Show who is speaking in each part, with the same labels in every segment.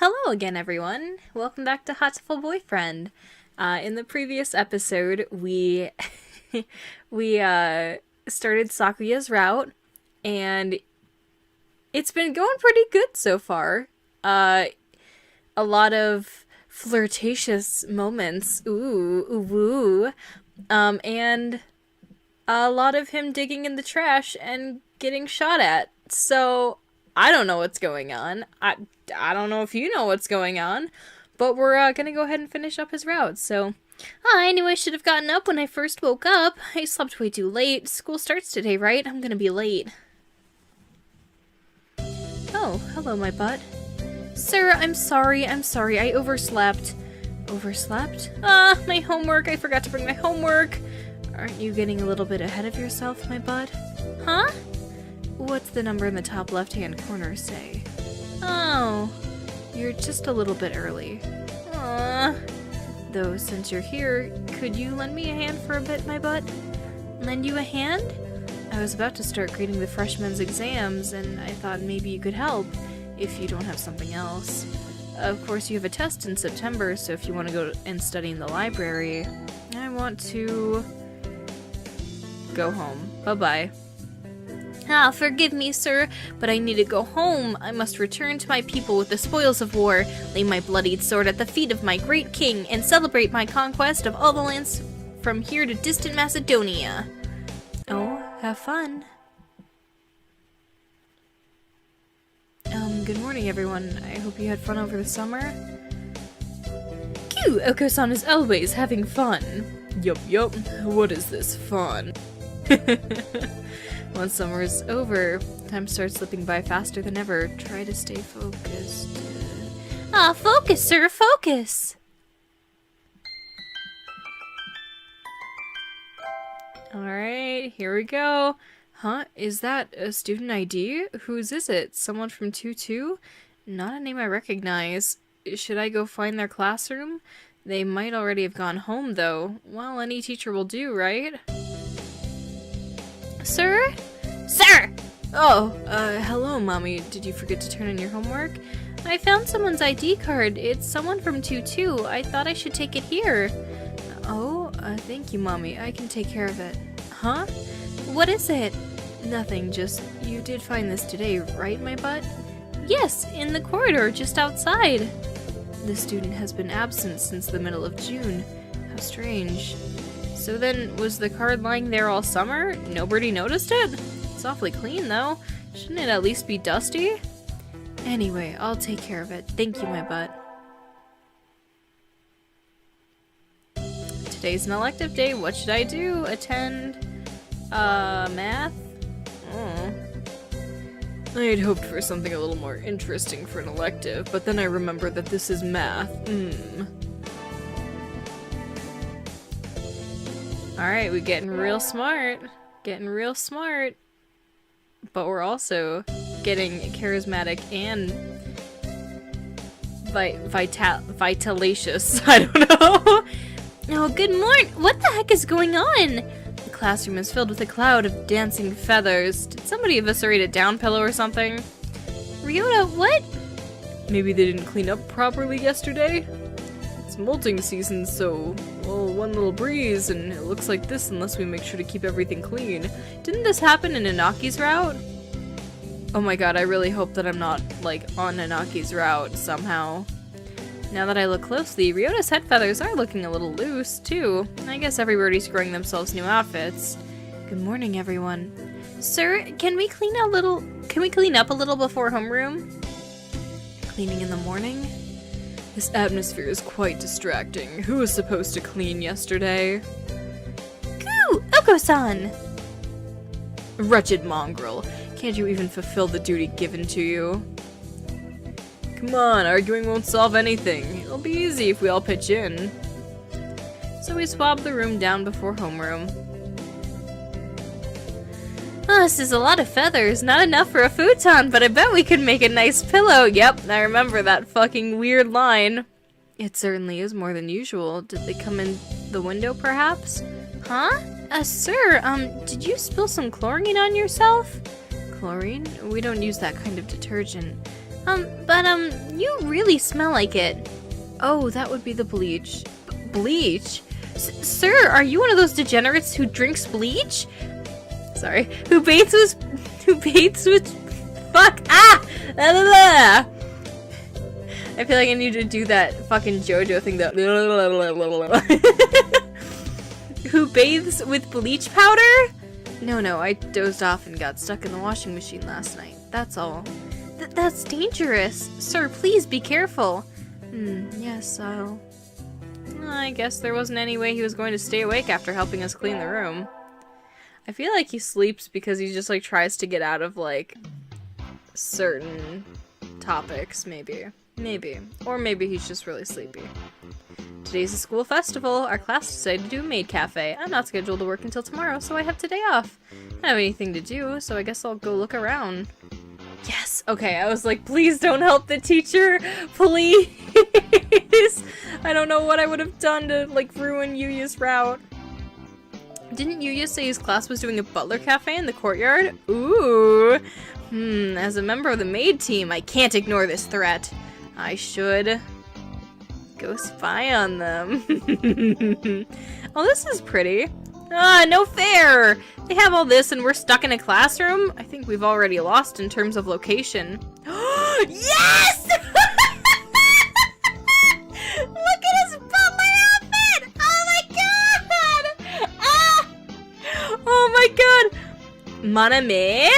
Speaker 1: Hello again, everyone. Welcome back to Hatoful Boyfriend. In the previous episode, we we started Sakuya's route, and it's been going pretty good so far. A lot of flirtatious moments, ooh, woo, and a lot of him digging in the trash and getting shot at. So I don't know what's going on. I don't know if you know what's going on, but we're gonna go ahead and finish up his route. So I knew I should have gotten up when I first woke up. I slept way too late. School starts today, right? I'm gonna be late. Oh, hello, my butt. Sir, I'm sorry. I overslept. Overslept? My homework. I forgot to bring my homework. Aren't you getting a little bit ahead of yourself, my bud? Huh? What's the number in the top left-hand corner say? Oh, you're just a little bit early. Though, since you're here, could you lend me a hand for a bit, my butt? Lend you a hand? I was about to start grading the freshmen's exams, and I thought maybe you could help, if you don't have something else. Of course, you have a test in September, so if you want to go and study in the library, I want to go home. Bye-bye. Forgive me, sir, but I need to go home. I must return to my people with the spoils of war, lay my bloodied sword at the feet of my great king, and celebrate my conquest of all the lands from here to distant Macedonia. Oh, have fun. Good morning, everyone. I hope you had fun over the summer. Cue! Oko-san is always having fun. Yup. What is this fun? Once summer is over, time starts slipping by faster than ever. Try to stay focused. Focus, sir, focus! Alright, here we go. Huh? Is that a student ID? Whose is it? Someone from 2-2? Not a name I recognize. Should I go find their classroom? They might already have gone home, though. Well, any teacher will do, right? Sir? Sir! Oh, hello, Mommy. Did you forget to turn in your homework? I found someone's ID card. It's someone from 2-2. I thought I should take it here. Oh, thank you, Mommy. I can take care of it. Huh? What is it? Nothing, just, you did find this today, right, my butt? Yes, in the corridor, just outside. The student has been absent since the middle of June. How strange. So then, was the card lying there all summer? Nobody noticed it? It's awfully clean, though. Shouldn't it at least be dusty? Anyway, I'll take care of it. Thank you, my butt. Today's an elective day. What should I do? Attend, math? Oh. I had hoped for something a little more interesting for an elective, but then I remembered that this is math. Alright, we're getting real smart. Getting real smart. But we're also getting charismatic and vitalacious. I don't know. Oh, good morning. What the heck is going on? The classroom is filled with a cloud of dancing feathers. Did somebody eviscerate a down pillow or something? Ryota, what? Maybe they didn't clean up properly yesterday? It's molting season, so, well, one little breeze, and it looks like this unless we make sure to keep everything clean. Didn't this happen in Inaki's route? Oh my god, I really hope that I'm not, like, on Inaki's route somehow. Now that I look closely, Ryota's head feathers are looking a little loose, too. I guess everybody's growing themselves new outfits. Good morning, everyone. Sir, can we clean up a little before homeroom? Cleaning in the morning? This atmosphere is quite distracting. Who was supposed to clean yesterday? Goo! Oko-san! Wretched mongrel. Can't you even fulfill the duty given to you? Come on, arguing won't solve anything. It'll be easy if we all pitch in. So we swabbed the room down before homeroom. Oh, this is a lot of feathers. Not enough for a futon, but I bet we could make a nice pillow. Yep, I remember that fucking weird line. It certainly is more than usual. Did they come in the window, perhaps? Huh? Sir, did you spill some chlorine on yourself? Chlorine? We don't use that kind of detergent. You really smell like it. Oh, that would be the bleach. Bleach? Sir, are you one of those degenerates who drinks bleach? Sorry. Who bathes with... Fuck! Ah! La, la, la. I feel like I need to do that fucking JoJo thing that... Who bathes with bleach powder? No, I dozed off and got stuck in the washing machine last night. That's all. That's dangerous. Sir, please be careful. Yes, I guess there wasn't any way he was going to stay awake after helping us clean the room. I feel like he sleeps because he just, like, tries to get out of, like, certain topics, maybe. Maybe. Or maybe he's just really sleepy. Today's a school festival. Our class decided to do a maid cafe. I'm not scheduled to work until tomorrow, so I have today off. I don't have anything to do, so I guess I'll go look around. Yes! Okay, I was like, please don't help the teacher! Please! I don't know what I would have done to, like, ruin Yuuya's route. Didn't Yuuya say his class was doing a butler cafe in the courtyard? Ooh! As a member of the maid team, I can't ignore this threat. I should go spy on them. Oh, this is pretty. Ah, no fair! They have all this and we're stuck in a classroom? I think we've already lost in terms of location. Yes! Look at his butler outfit! Oh my god! Ah! Oh my god! Mon ami?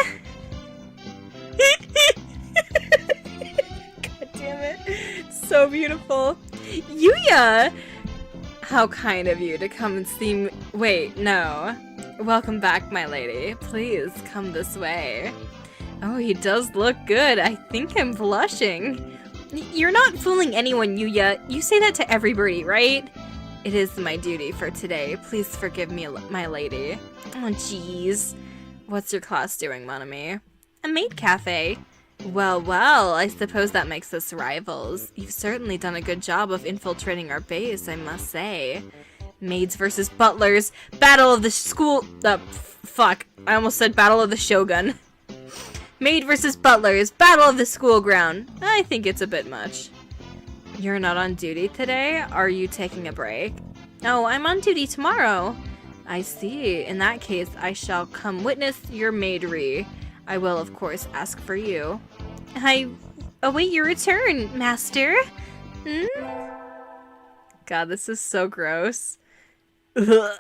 Speaker 1: God damn it. So beautiful. Yuuya! How kind of you to come and see me. Wait, no. Welcome back, my lady. Please, come this way. Oh, he does look good. I think I'm blushing. You're not fooling anyone, Yuuya. You say that to everybody, right? It is my duty for today. Please forgive me, my lady. Oh, jeez. What's your class doing, mon ami? A maid cafe. Well, I suppose that makes us rivals. You've certainly done a good job of infiltrating our base, I must say. Maids versus butlers. Battle of the school... fuck. I almost said battle of the shogun. Maid versus butlers. Battle of the school ground. I think it's a bit much. You're not on duty today? Are you taking a break? No, I'm on duty tomorrow. I see. In that case, I shall come witness your maidery. I will, of course, ask for you. I await your return, master. God, this is so gross. Ugh.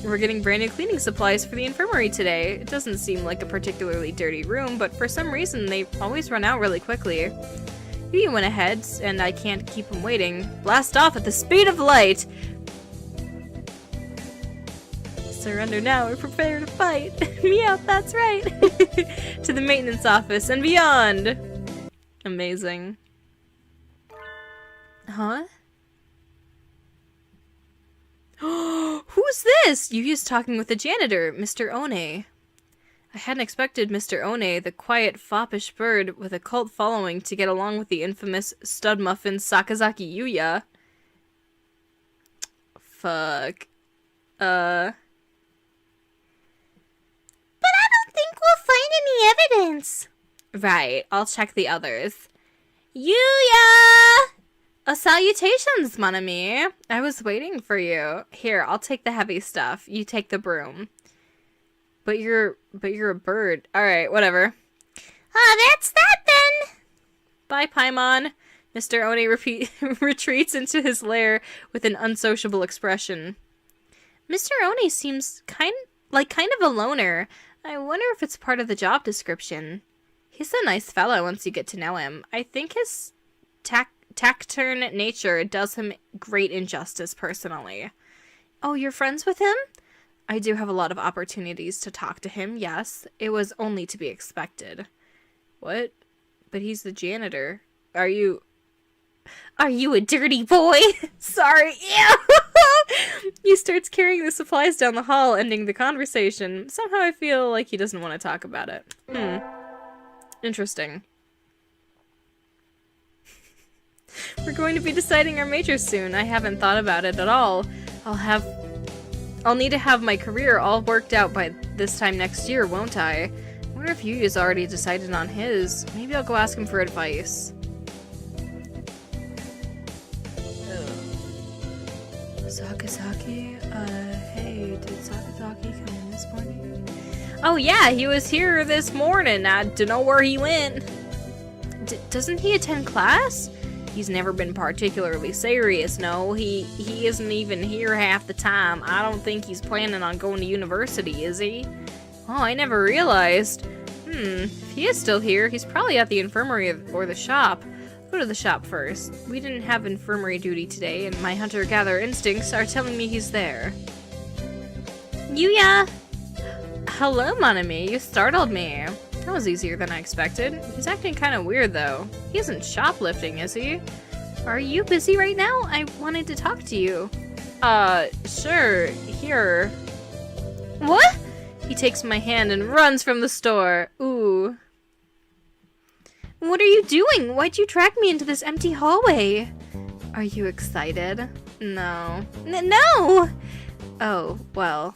Speaker 1: We're getting brand new cleaning supplies for the infirmary today. It doesn't seem like a particularly dirty room, but for some reason they always run out really quickly. Yuuya went ahead, and I can't keep him waiting. Blast off at the speed of light! Surrender now or prepare to fight. Meow, that's right. To the maintenance office and beyond. Amazing. Huh? Who's this? Yuuya's talking with the janitor, Mr. One. I hadn't expected Mr. One, the quiet, foppish bird with a cult following, to get along with the infamous stud muffin Sakazaki Yuuya. Fuck. Think we'll find any evidence. Right, I'll check the others. Yuuya! Salutations, mon ami. I was waiting for you. Here, I'll take the heavy stuff. You take the broom. But you're a bird. Alright, whatever. That's that then. Bye, Paimon. Mr. One retreats into his lair with an unsociable expression. Mr. One seems kind of a loner. I wonder if it's part of the job description. He's a nice fellow once you get to know him. I think his taciturn nature does him great injustice personally. Oh, you're friends with him? I do have a lot of opportunities to talk to him, yes. It was only to be expected. What? But he's the janitor. Are you a dirty boy? Sorry. Ew. He starts carrying the supplies down the hall, ending the conversation. Somehow I feel like he doesn't want to talk about it. Interesting. We're going to be deciding our major soon. I haven't thought about it at all. I'll need to have my career all worked out by this time next year, won't I? wonder if Yuuya's already decided on his. Maybe I'll go ask him for advice. Sakazaki, hey, did Sakazaki come in this morning? Oh yeah, he was here this morning. I don't know where he went. Doesn't he attend class? He's never been particularly serious, no. He isn't even here half the time. I don't think he's planning on going to university, is he? Oh, I never realized. If he is still here, he's probably at the infirmary or the shop. Go to the shop first. We didn't have infirmary duty today, and my hunter-gatherer instincts are telling me he's there. Yuuya! Hello, Monami. You startled me. That was easier than I expected. He's acting kind of weird, though. He isn't shoplifting, is he? Are you busy right now? I wanted to talk to you. Sure. Here. What? He takes my hand and runs from the store. Ooh. What are you doing? Why'd you drag me into this empty hallway? Are you excited? No. No! Oh, well.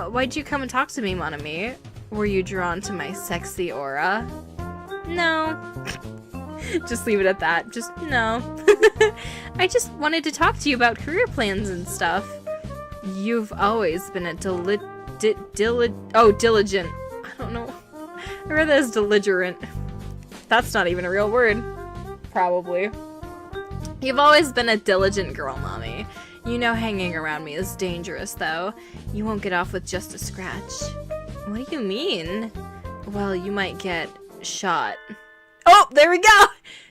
Speaker 1: Why'd you come and talk to me, Monami? Were you drawn to my sexy aura? No. Just leave it at that. Just, no. I just wanted to talk to you about career plans and stuff. You've always been a diligent. I don't know. I read that as belligerent. That's not even a real word. Probably. You've always been a diligent girl, Mommy. You know hanging around me is dangerous, though. You won't get off with just a scratch. What do you mean? Well, you might get shot. Oh, there we go!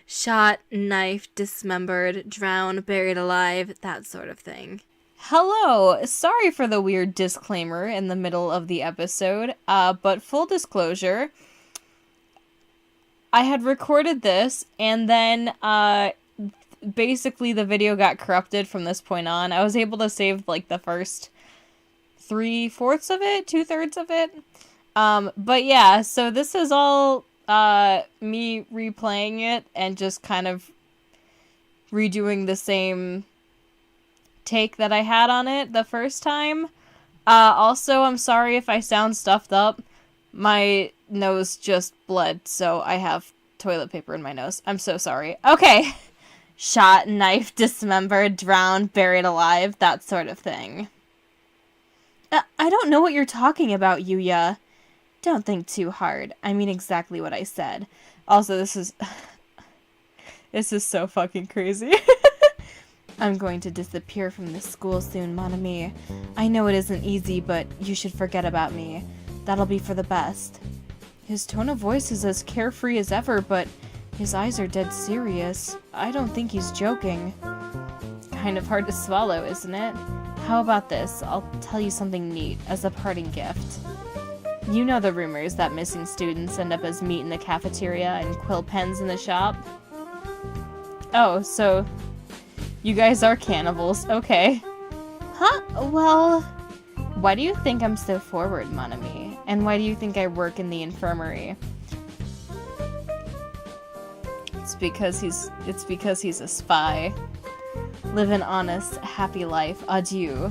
Speaker 1: Shot, knifed, dismembered, drowned, buried alive, that sort of thing. Hello! Sorry for the weird disclaimer in the middle of the episode, but full disclosure, I had recorded this, and then, basically the video got corrupted from this point on. I was able to save, like, the first 3/4 of it, 2/3 of it. But yeah, so this is all, me replaying it and just kind of redoing the same take that I had on it the first time. Also, I'm sorry if I sound stuffed up. My nose just bled, so I have toilet paper in my nose. I'm so sorry. Okay. Shot, knifed, dismembered, drowned, buried alive, that sort of thing. I don't know what you're talking about, Yuuya. Don't think too hard. I mean exactly what I said. Also, this is so fucking crazy. I'm going to disappear from this school soon, Monami. I know it isn't easy, but you should forget about me. That'll be for the best. His tone of voice is as carefree as ever, but his eyes are dead serious. I don't think he's joking. Kind of hard to swallow, isn't it? How about this? I'll tell you something neat as a parting gift. You know the rumors that missing students end up as meat in the cafeteria and quill pens in the shop? Oh, so you guys are cannibals. Okay. Huh? Well, why do you think I'm so forward, Monami? And why do you think I work in the infirmary? It's because he's a spy. Live an honest, happy life. Adieu.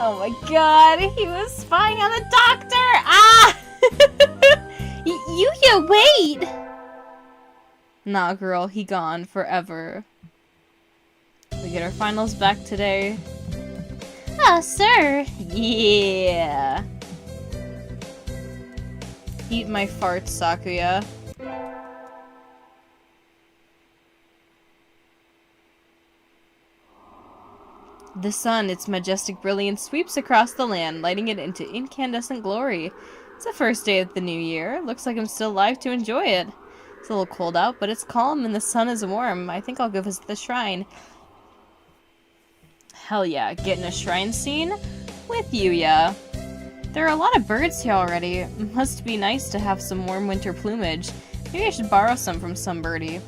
Speaker 1: Oh my god, he was spying on the doctor! Ah! Yuuya, wait! Nah, girl, he gone forever. We get our finals back today. Ah, sir! Yeah! Eat my farts, Sakuya. The sun, its majestic brilliance, sweeps across the land, lighting it into incandescent glory. It's the first day of the new year. Looks like I'm still alive to enjoy it. It's a little cold out, but it's calm and the sun is warm. I think I'll go visit the shrine. Hell yeah, getting a shrine scene with Yuuya. There are a lot of birds here already. Must be nice to have some warm winter plumage. Maybe I should borrow some from some birdie.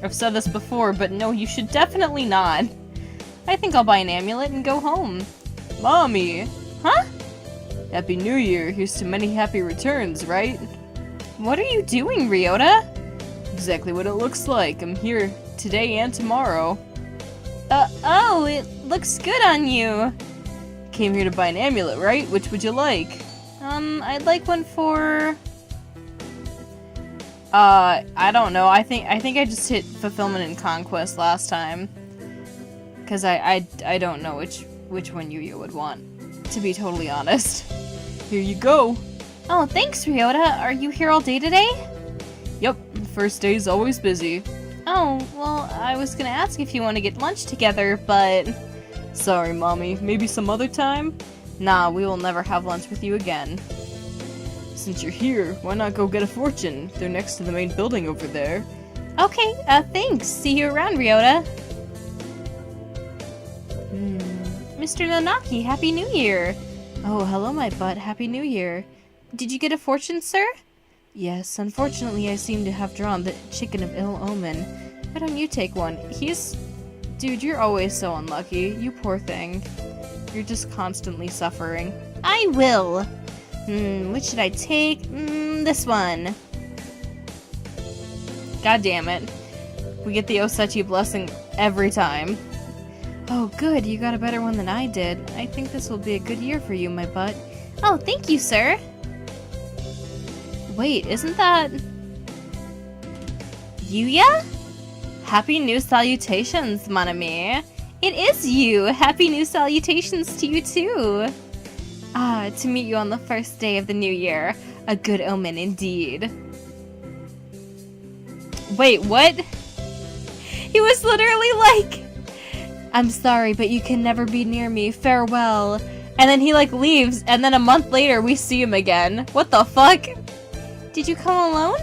Speaker 1: I've said this before, but no, you should definitely not. I think I'll buy an amulet and go home. Mommy! Huh? Happy New Year. Here's to many happy returns, right? What are you doing, Ryota? Exactly what it looks like. I'm here today and tomorrow. Oh, it looks good on you. Came here to buy an amulet, right? Which would you like? I'd like one for I don't know. I think I just hit fulfillment and conquest last time. Cause I don't know which one Yuuya would want, to be totally honest. Here you go. Oh, thanks, Ryota. Are you here all day today? Yep, first day's always busy. Oh, well, I was gonna ask if you want to get lunch together, but... Sorry, Mommy. Maybe some other time? Nah, we will never have lunch with you again. Since you're here, why not go get a fortune? They're next to the main building over there. Okay, thanks. See you around, Ryota. Mr. Nanaki, Happy New Year! Oh, hello, my butt. Happy New Year. Did you get a fortune, sir? Yes, unfortunately I seem to have drawn the chicken of ill omen. Why don't you take one? Dude, you're always so unlucky. You poor thing. You're just constantly suffering. I will! Which should I take? This one. God damn it. We get the Osechi blessing every time. Oh, good. You got a better one than I did. I think this will be a good year for you, my butt. Oh, thank you, sir. Wait, isn't that... Yuuya? Happy New Salutations, mon ami. It is you! Happy New Salutations to you, too! Ah, to meet you on the first day of the new year. A good omen indeed. Wait, what? He was literally like... I'm sorry, but you can never be near me. Farewell. And then he, like, leaves, and then a month later, we see him again. What the fuck? Did you come alone?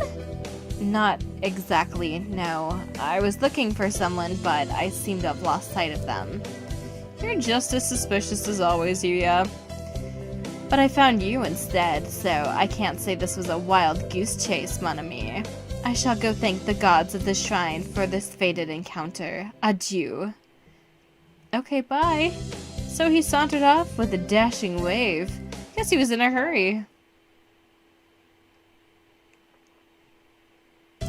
Speaker 1: Not exactly, no. I was looking for someone, but I seem to have lost sight of them. You're just as suspicious as always, Yuuya. But I found you instead, so I can't say this was a wild goose chase, mon ami. I shall go thank the gods of the shrine for this fated encounter. Adieu. Okay, bye. So he sauntered off with a dashing wave. Guess he was in a hurry.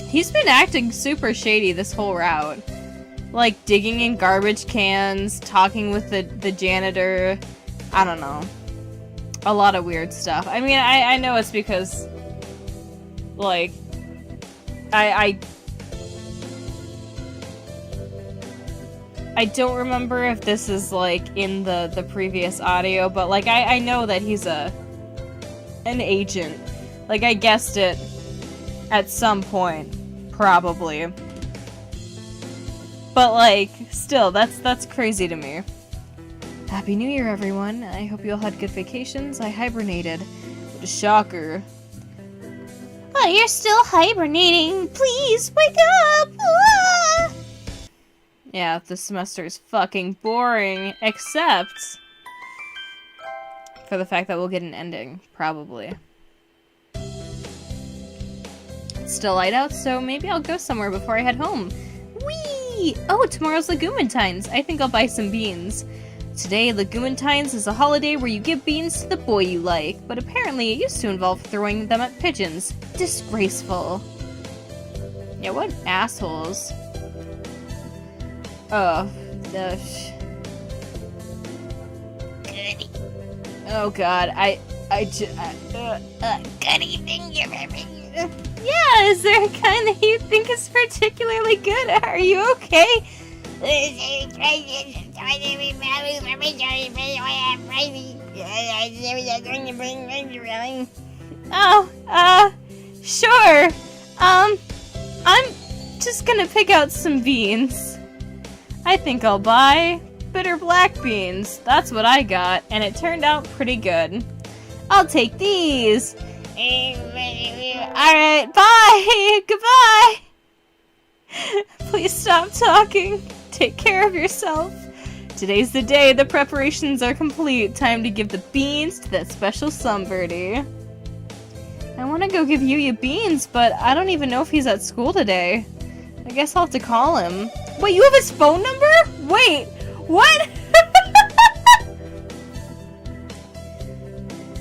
Speaker 1: He's been acting super shady this whole route. Like, digging in garbage cans, talking with the janitor. I don't know. A lot of weird stuff. I mean, I know it's because, like, I don't remember if this is, like, in the previous audio, but, like, I know that he's an agent. Like, I guessed it at some point, probably. But, like, still, that's crazy to me. Happy New Year, everyone. I hope you all had good vacations. I hibernated. What a shocker. Oh, you're still hibernating. Please, wake up! Ah! Yeah, this semester is fucking boring, except for the fact that we'll get an ending, probably. It's still light out, so maybe I'll go somewhere before I head home. Whee! Oh, tomorrow's Legumintines. I think I'll buy some beans. Today, Legumintines is a holiday where you give beans to the boy you like, but apparently it used to involve throwing them at pigeons. Disgraceful. Yeah, what assholes. Oh, oh god, good evening, yeah, is there a kind that you think is particularly good? Are you okay? Oh, sure. I'm just gonna pick out some beans. I think I'll buy bitter black beans. That's what I got, and it turned out pretty good. I'll take these. Alright, bye! Goodbye! Please stop talking. Take care of yourself. Today's the day the preparations are complete. Time to give the beans to that special sunbirdie. I want to go give Yuuya beans, but I don't even know if he's at school today. I guess I'll have to call him. Wait, you have his phone number? Wait, what?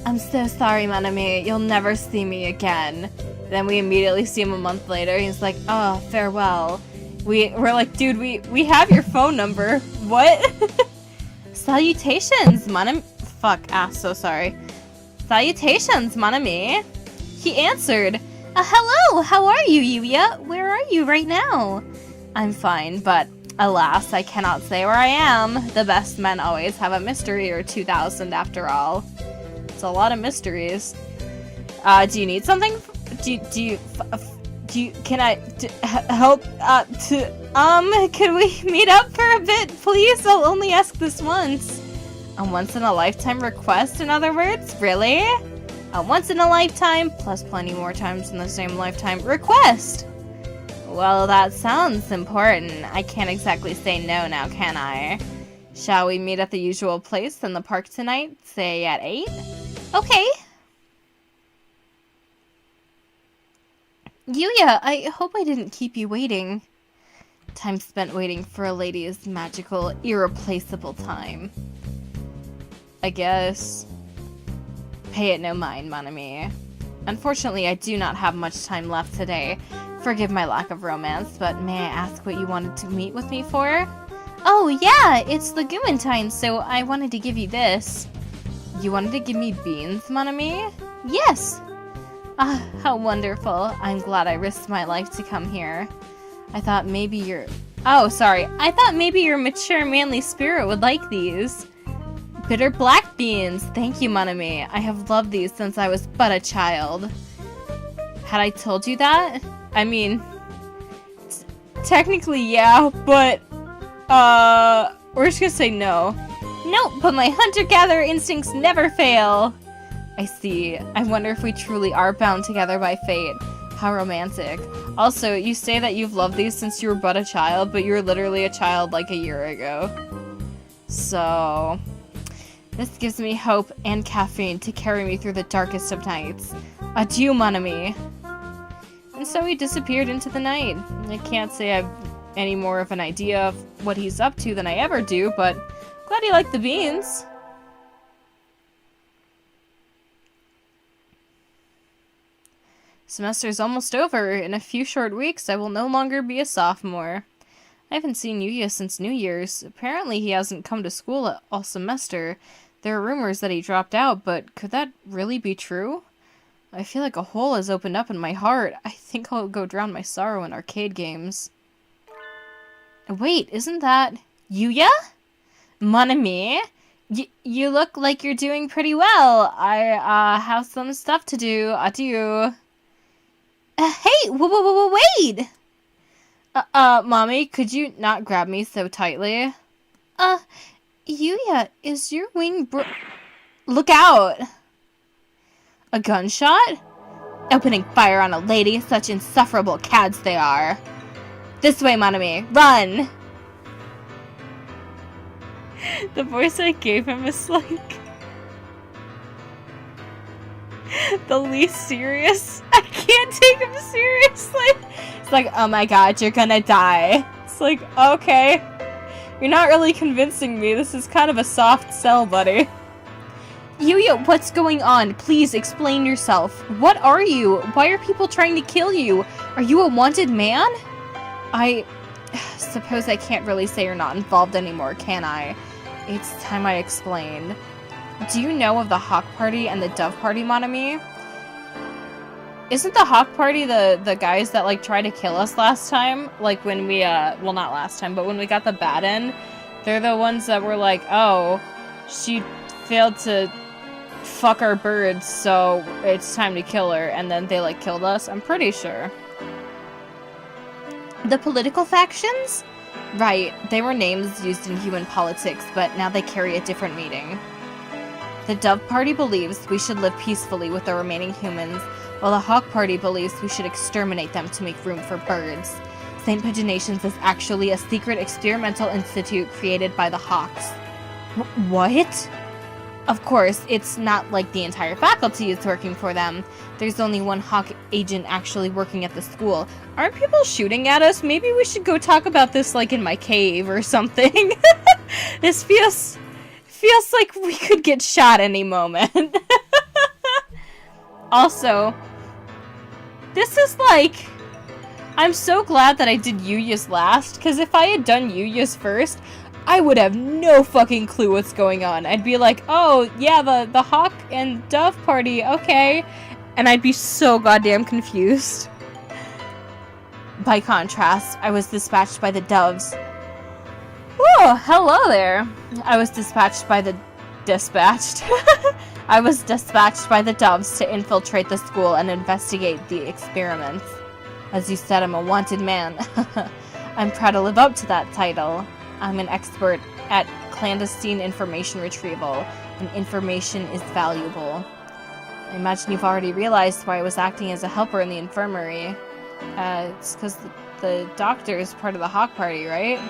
Speaker 1: I'm so sorry, mon ami. You'll never see me again. Then we immediately see him a month later. He's like, oh, farewell. We're like, dude, we have your phone number. What? Salutations, mon ami. Fuck, so sorry. Salutations, mon ami. He answered. Hello! How are you, Yuuya? Where are you right now? I'm fine, but alas, I cannot say where I am. The best men always have a mystery or 2,000 after all. It's a lot of mysteries. Do you need something? Can I help? Could we meet up for a bit, please? I'll only ask this once. A once-in-a-lifetime request, in other words? Really? A once-in-a-lifetime, plus plenty more times in the same lifetime, request! Well, that sounds important. I can't exactly say no now, can I? Shall we meet at the usual place in the park tonight? Say at 8? Okay. Yuuya, I hope I didn't keep you waiting. Time spent waiting for a lady is magical, irreplaceable time. I guess. Pay it no mind, mon ami. Unfortunately, I do not have much time left today. Forgive my lack of romance, but may I ask what you wanted to meet with me for? Oh yeah, it's Legumentine, so I wanted to give you this. You wanted to give me beans, mon ami? Yes! Ah, how wonderful. I'm glad I risked my life to come here. I thought maybe your... Oh, sorry. I thought maybe your mature, manly spirit would like these. Bitter black beans. Thank you, mon ami. I have loved these since I was but a child. Had I told you that? I mean... technically, yeah, but... we're just gonna say no. No, but my hunter-gatherer instincts never fail. I see. I wonder if we truly are bound together by fate. How romantic. Also, you say that you've loved these since you were but a child, but you were literally a child like a year ago. So... this gives me hope and caffeine to carry me through the darkest of nights. Adieu, mon ami. And so he disappeared into the night. I can't say I've any more of an idea of what he's up to than I ever do, but glad he liked the beans. Semester's almost over. In a few short weeks, I will no longer be a sophomore. I haven't seen Yuuya since New Year's. Apparently he hasn't come to school all semester. There are rumors that he dropped out, but could that really be true? I feel like a hole has opened up in my heart. I think I'll go drown my sorrow in arcade games. Wait, isn't that... Yuuya? Mon ami? You look like you're doing pretty well. I have some stuff to do. Adieu. Hey! Wait! Mommy, could you not grab me so tightly? Yuuya, is your wing Look out! A gunshot? Opening fire on a lady, such insufferable cads they are. This way, mon ami, run! The voice I gave him is like... the least serious. I can't take him seriously. It's like, oh my god, you're gonna die. It's like, okay. You're not really convincing me. This is kind of a soft sell, buddy. Yuuya, what's going on? Please explain yourself. What are you? Why are people trying to kill you? Are you a wanted man? I suppose I can't really say you're not involved anymore, can I? It's time I explained. Do you know of the Hawk Party and the Dove Party, mon ami? Isn't the Hawk Party the guys that, like, tried to kill us last time? Like, when we, well, not last time, but when we got the bat in? They're the ones that were like, oh, she failed to fuck our birds, so it's time to kill her, and then they, like, killed us? I'm pretty sure. The political factions? Right, they were names used in human politics, but now they carry a different meaning. The Dove Party believes we should live peacefully with the remaining humans, while the Hawk Party believes we should exterminate them to make room for birds. St. Paginations is actually a secret experimental institute created by the Hawks. What? Of course, it's not like the entire faculty is working for them. There's only one Hawk agent actually working at the school. Aren't people shooting at us? Maybe we should go talk about this, like, in my cave or something. This feels like we could get shot any moment. Also, this is like... I'm so glad that I did Yuuya's last, because if I had done Yuuya's first, I would have no fucking clue what's going on. I'd be like, oh, yeah, the Hawk and Dove Party, okay. and I'd be so goddamn confused. By contrast, I was dispatched by the doves. Oh, hello there. I was dispatched by the doves to infiltrate the school and investigate the experiments. As you said, I'm a wanted man. I'm proud to live up to that title. I'm an expert at clandestine information retrieval, and information is valuable. I imagine you've already realized why I was acting as a helper in the infirmary. It's because the doctor is part of the Hawk Party, right?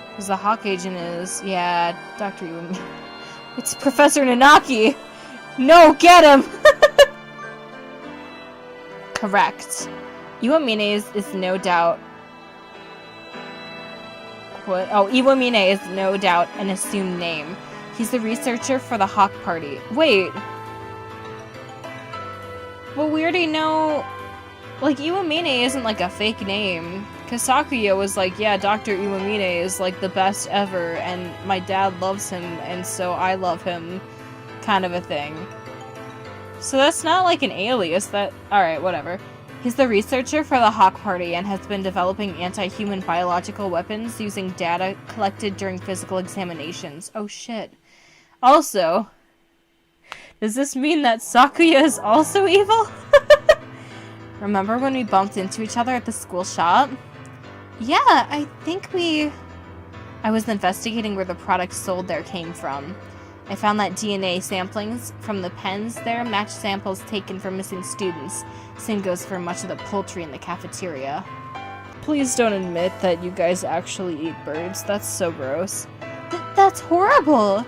Speaker 1: Because the Hawk agent is... Yeah, Dr. Yuuya. It's Professor Nanaki! No, get him! Correct. Iwamine is no doubt... What? Oh, Iwamine is no doubt an assumed name. He's the researcher for the Hawk Party. Wait. Well, we already know... Like, Iwamine isn't, like, a fake name. Because Sakuya was like, yeah, Dr. Iwamine is, like, the best ever, and my dad loves him, and so I love him, kind of a thing. So that's not, like, an alias, alright, whatever. He's the researcher for the Hawk Party and has been developing anti-human biological weapons using data collected during physical examinations. Oh, shit. Also, does this mean that Sakuya is also evil? Remember when we bumped into each other at the school shop? Yeah, I was investigating where the products sold there came from. I found that DNA samplings from the pens there match samples taken from missing students. Same goes for much of the poultry in the cafeteria. Please don't admit that you guys actually eat birds. That's so gross. That's horrible!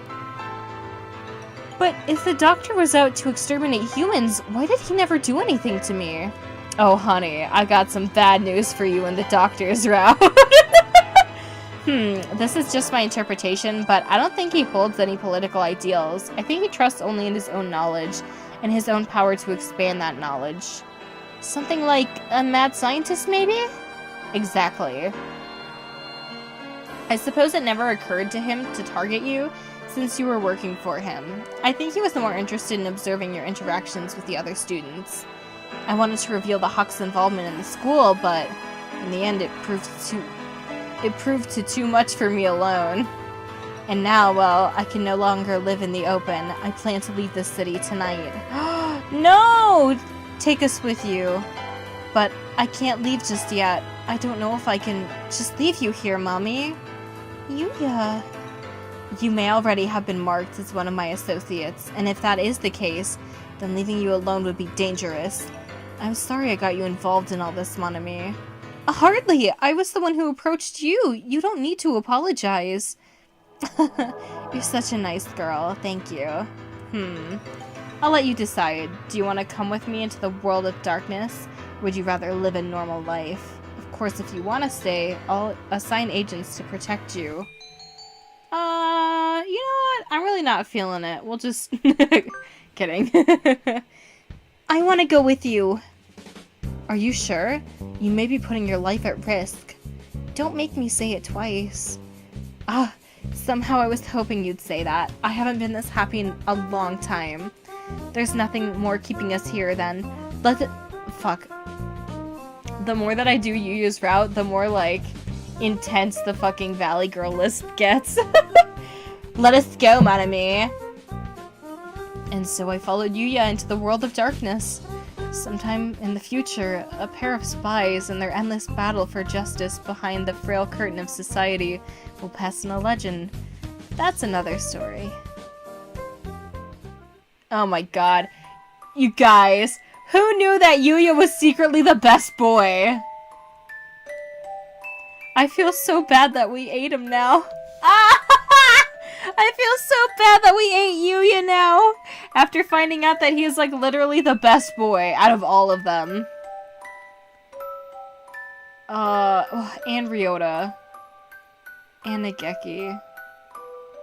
Speaker 1: But if the doctor was out to exterminate humans, why did he never do anything to me? Oh, honey, I got some bad news for you in the doctor's route. This is just my interpretation, but I don't think he holds any political ideals. I think he trusts only in his own knowledge, and his own power to expand that knowledge. Something like a mad scientist, maybe? Exactly. I suppose it never occurred to him to target you, since you were working for him. I think he was more interested in observing your interactions with the other students. I wanted to reveal the Hawk's involvement in the school, but in the end it proved too much for me alone. And now, well, I can no longer live in the open. I plan to leave this city tonight. No! Take us with you. But I can't leave just yet. I don't know if I can just leave you here, Mommy. Yuuya. You may already have been marked as one of my associates, and if that is the case, then leaving you alone would be dangerous. I'm sorry I got you involved in all this, mon ami. Hardly! I was the one who approached you! You don't need to apologize. You're such a nice girl, thank you. I'll let you decide. Do you want to come with me into the world of darkness? Or would you rather live a normal life? Of course, if you want to stay, I'll assign agents to protect you. You know what? I'm really not feeling it. We'll just... Kidding. I want to go with you. Are you sure? You may be putting your life at risk. Don't make me say it twice. Somehow I was hoping you'd say that. I haven't been this happy in a long time. There's nothing more keeping us here than... Fuck. The more that I do Yuuya's route, the more, like, intense the fucking Valley Girl list gets. Let us go, mon ami. And so I followed Yuuya into the world of darkness. Sometime in the future, a pair of spies in their endless battle for justice behind the frail curtain of society will pass in a legend. That's another story. Oh my god. You guys, who knew that Yuuya was secretly the best boy? I feel so bad that we ate him now. I feel so bad that we ate Yuuya now, after finding out that he is, like, literally the best boy out of all of them. And Ryota. And Nageki.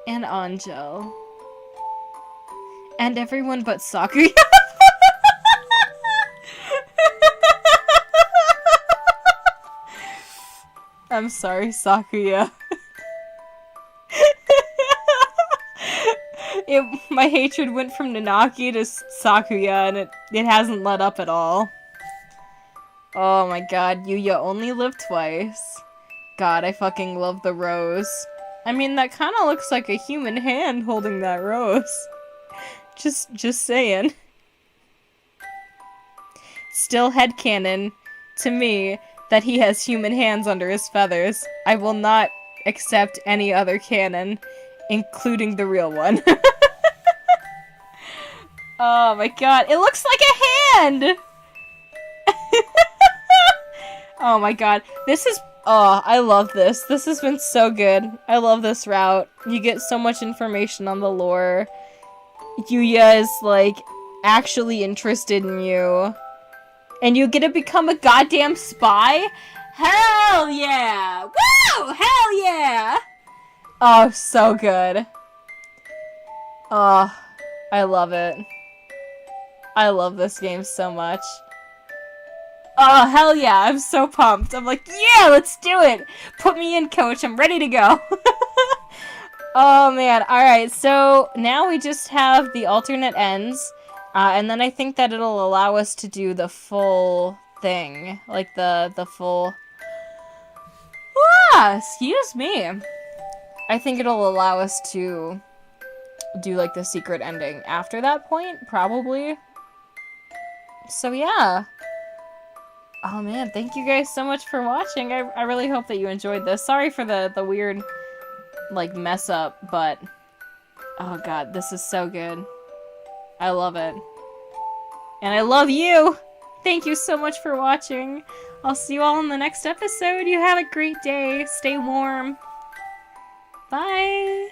Speaker 1: And Angel. And everyone but Sakuya. I'm sorry, Sakuya. My hatred went from Nanaki to Sakuya, and it hasn't let up at all. Oh my god, Yuuya only lived twice. God, I fucking love the rose. I mean, that kind of looks like a human hand holding that rose. Just saying. Still headcanon to me that he has human hands under his feathers. I will not accept any other canon, including the real one. Oh my god, it looks like a hand! Oh my god, this is... Oh, I love this. This has been so good. I love this route. You get so much information on the lore. Yuuya is, like, actually interested in you. And you get to become a goddamn spy? Hell yeah! Woo! Hell yeah! Oh, so good. Oh, I love it. I love this game so much. Oh, hell yeah, I'm so pumped. I'm like, yeah, let's do it! Put me in, coach, I'm ready to go. Oh, man, alright, so now we just have the alternate ends, and then I think that it'll allow us to do the full thing. Like, the full... Ah, excuse me. I think it'll allow us to do, like, the secret ending after that point, probably. So, yeah. Oh man, thank you guys so much for watching. I really hope that you enjoyed this. Sorry for the weird, like, mess up, but... Oh god, this is so good. I love it. And I love you! Thank you so much for watching. I'll see you all in the next episode. You have a great day. Stay warm. Bye!